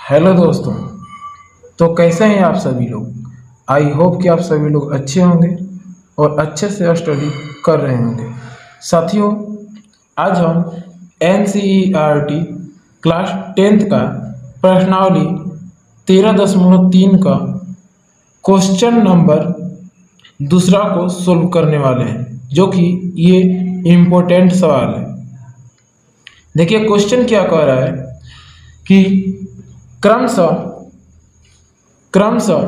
Hello दोस्तों। तो कैसे हैं आप सभी लोग। आई होप कि आप सभी लोग अच्छे होंगे और अच्छे से स्टडी कर रहे होंगे। साथियों, आज हम NCERT क्लास 10th का प्रश्नावली 13.3 का क्वेश्चन नंबर दूसरा को सोल्व करने वाले हैं, जो कि ये इम्पोर्टेंट सवाल है। देखिए क्वेश्चन क्या कह रहा है कि क्रमशः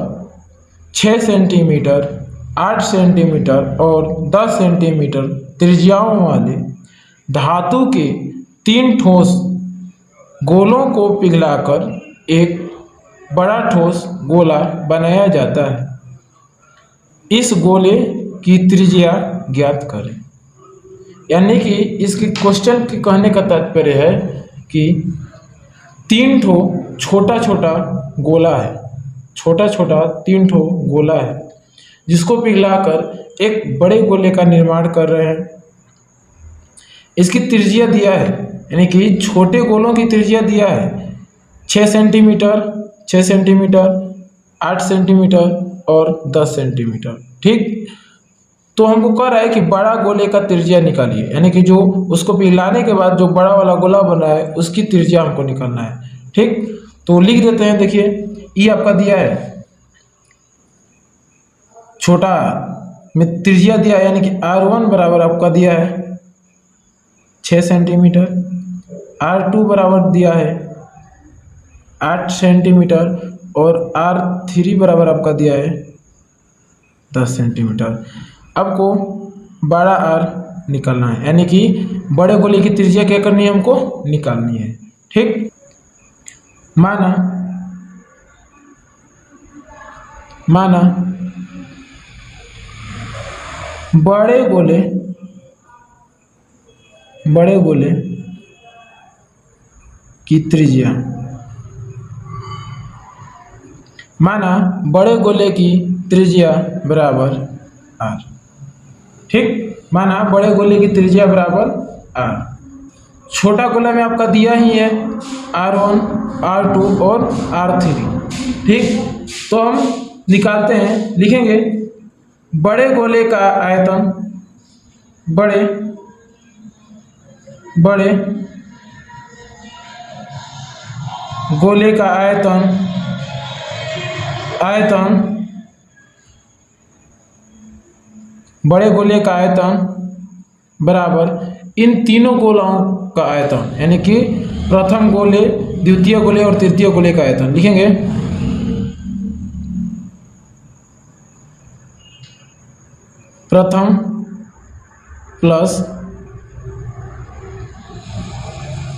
6 सेंटीमीटर, 8 सेंटीमीटर और 10 सेंटीमीटर त्रिज्याओं वाले धातु के 3 ठोस गोलों को पिघलाकर एक बड़ा ठोस गोला बनाया जाता है। इस गोले की त्रिज्या ज्ञात करें। यानी कि इसके क्वेश्चन के कहने का तात्पर्य है कि 3 ठो छोटा छोटा गोला है, छोटा छोटा 3 ठो गोला है, जिसको पिघलाकर एक बड़े गोले का निर्माण कर रहे हैं। इसकी त्रिज्या दिया है, यानी कि छोटे गोलों की त्रिज्या दिया है 6 सेंटीमीटर, 6 सेंटीमीटर, 8 सेंटीमीटर और 10 सेंटीमीटर। ठीक, तो हमको कह रहा है कि बड़ा गोले का त्रिज्या निकालिए, यानी कि जो उसको पिघलाने के बाद जो बड़ा वाला गोला बना है उसकी त्रिज्या हमको निकालना है। ठीक, तो लिख देते हैं। देखिए ये आपका दिया है, छोटा में त्रिज्या दिया है, यानी कि R1 बराबर आपका दिया है 6 सेंटीमीटर, R2 बराबर दिया है 8 सेंटीमीटर और R3 बराबर आपका दिया है 10 सेंटीमीटर। आपको बड़ा R निकालना है, यानी कि बड़े गोले की त्रिज्या क्या करनी है, हमको निकालनी है। ठीक, माना बड़े गोले की त्रिज्या, माना बड़े गोले की त्रिज्या बराबर R। ठीक, माना बड़े गोले की त्रिज्या बराबर R। छोटा गोला में आपका दिया ही है R1, R2 और R3। ठीक, तो हम निकालते हैं, लिखेंगे बड़े गोले का आयतन, बड़े गोले का बड़े गोले का आयतन बराबर इन तीनों गोलों का आयतन, यानी कि प्रथम गोले, द्वितीय गोले और तृतीय गोले का आयतन। लिखेंगे प्रथम प्लस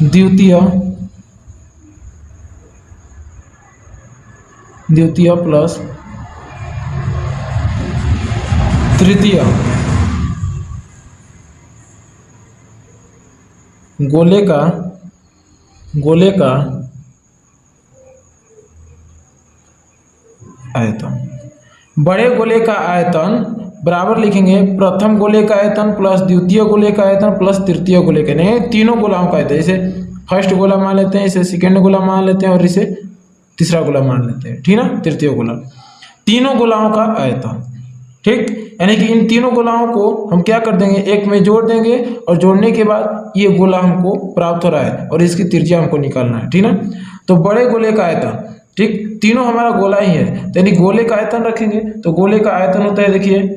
द्वितीय प्लस तृतीय गोले का आयतन। बड़े गोले का आयतन बराबर लिखेंगे प्रथम गोले का आयतन प्लस द्वितीय गोले का आयतन प्लस तृतीय गोले का, नहीं तीनों गोलाओं का आयतन। इसे फर्स्ट गोला मान लेते हैं, इसे सेकेंड गोला मान लेते हैं और इसे तीसरा गोला मान लेते हैं। ठीक ना, तृतीय गोला, तीनों गोलाओं का आयतन। ठीक, यानी कि इन तीनों गोलाओं को हम क्या कर देंगे, एक में जोड़ देंगे और जोड़ने के बाद ये गोला हमको प्राप्त हो रहा है और इसकी त्रिज्या हमको निकालना है। ठीक ना, तो बड़े गोले का आयतन, ठीक, तीनों हमारा गोला ही है, तो यानी गोले का आयतन रखेंगे तो गोले का आयतन होता है, देखिए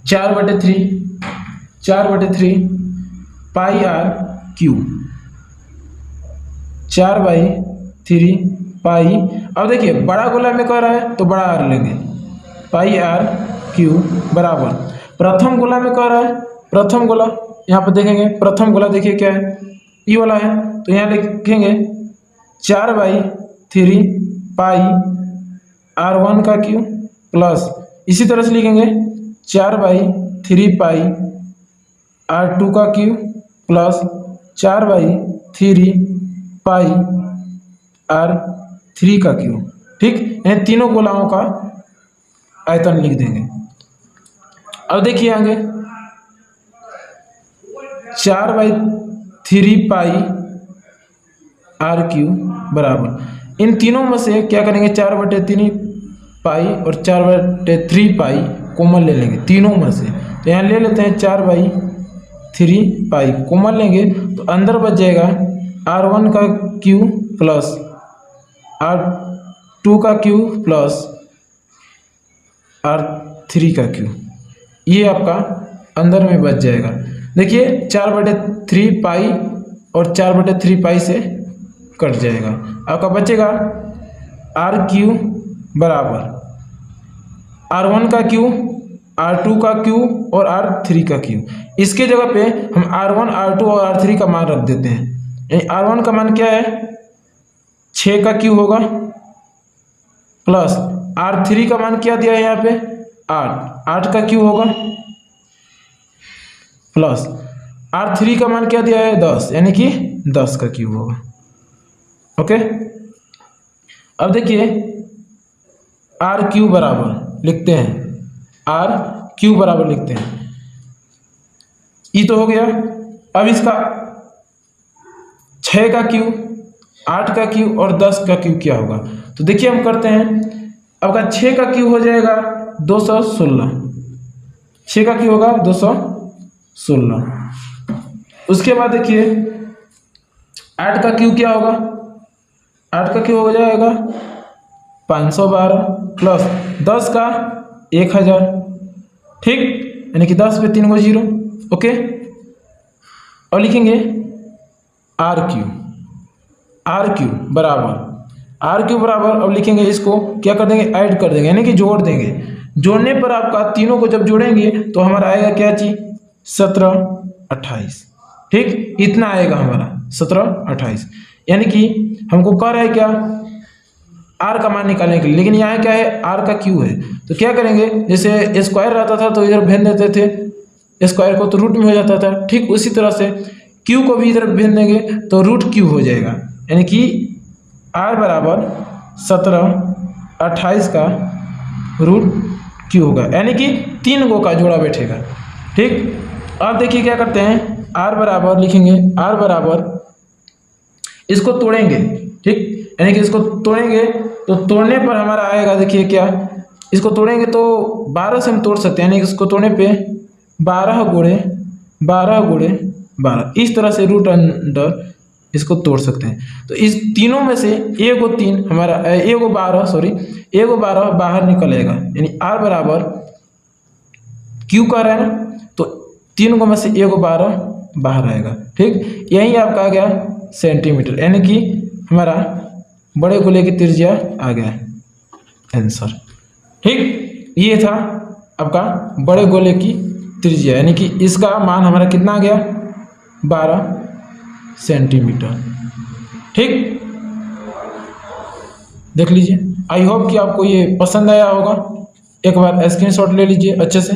4/3 पाई R³ 4/3 पाई। अब देखिए बड़ा गोला में कह रहा है तो बड़ा R लेंगे, पाई R³ बराबर प्रथम गोला में कह रहा है, प्रथम गोला यहाँ पर देखेंगे, प्रथम गोला देखिए क्या है, ई वाला है, तो यहाँ लिखेंगे 4/3 पाई R1 का क्यू प्लस, इसी तरह से लिखेंगे 4/3 पाई R2 का क्यू प्लस 4/3 पाई R3 का क्यू। ठीक, यानी तीनों गोलाओं का आयतन लिख देंगे। अब देखिए आगे 4/3 पाई आर क्यू बराबर, इन तीनों में से क्या करेंगे 4/3 पाई और 4/3 पाई कॉमन ले लेंगे तीनों में से। तो यहाँ ले लेते हैं 4/3 पाई कॉमन लेंगे तो अंदर बच जाएगा R1 का क्यू प्लस R2 का क्यू प्लस R3 का क्यू, ये आपका अंदर में बच जाएगा। देखिए 4/3 पाई और 4/3 पाई से कट जाएगा, आपका बचेगा आर क्यू बराबर R1 का क्यू, R2 का क्यू और R3 का क्यू। इसके जगह पे हम R1, R2 और R3 का मान रख देते हैं। यानी R1 का मान क्या है 6 का क्यू होगा प्लस R3 का मान क्या दिया है यहाँ पे 8 का क्यू होगा प्लस R3 का मान क्या दिया है 10, यानी कि 10 का क्यू होगा। ओके, अब देखिए आर क्यू बराबर लिखते हैं, आर क्यू बराबर लिखते हैं, ये तो हो गया। अब इसका 6 का क्यू, 8 का क्यू और 10 का क्यू क्या होगा, तो देखिए हम करते हैं। आपका 6 का क्यू हो जाएगा 216, 6 का क्यू होगा 216। उसके बाद देखिए 8 का क्यू क्या होगा, 8 का क्यू हो जाएगा 512 प्लस 10 का 1000, ठीक, यानी कि 10 पे 3 को 0। ओके, और लिखेंगे आर क्यू बराबर, अब लिखेंगे इसको क्या कर देंगे ऐड कर देंगे, यानी कि जोड़ देंगे। जोड़ने पर आपका तीनों को जब जोड़ेंगे तो हमारा आएगा क्या चीज 17 28, ठीक, इतना आएगा हमारा 17 28, यानी कि हमको कह रहा है क्या आर का मान निकालने के लिए, लेकिन यहाँ क्या है आर का क्यू है। तो क्या करेंगे, जैसे स्क्वायर रहता था तो इधर भेज देते थे स्क्वायर को, तो रूट में हो जाता था, ठीक उसी तरह से क्यू को भी इधर भेज देंगे तो रूट क्यू हो जाएगा, यानी कि आर बराबर 17 28 का रूट क्यू होगा, यानी कि 3 गो का जोड़ा बैठेगा, ठीक। अब देखिए क्या करते हैं, आर बराबर लिखेंगे, आर बराबर इसको तोड़ेंगे, ठीक, यानी कि इसको तोड़ेंगे तो तोड़ने पर हमारा आएगा, देखिए क्या, इसको तोड़ेंगे तो 12 से हम तोड़ सकते हैं, यानी कि इसको तोड़ने पे 12 गुणे 12, इस तरह से रूट अंडर इसको तोड़ सकते हैं। तो इस तीनों में से एगो 3 हमारा एगो 12 बाहर निकलेगा, यानी आर बराबर क्यू का रहा है ना, तो 3 को में से एगो 12 बाहर आएगा, ठीक, यही आपका आ गया सेंटीमीटर, यानी कि हमारा बड़े गोले की त्रिज्या आ गया आंसर, ठीक। ये था आपका बड़े गोले की त्रिज्या, यानी कि इसका मान हमारा कितना आ गया 12 सेंटीमीटर, ठीक। देख लीजिए, आई होप कि आपको ये पसंद आया होगा। एक बार स्क्रीनशॉट ले लीजिए अच्छे से।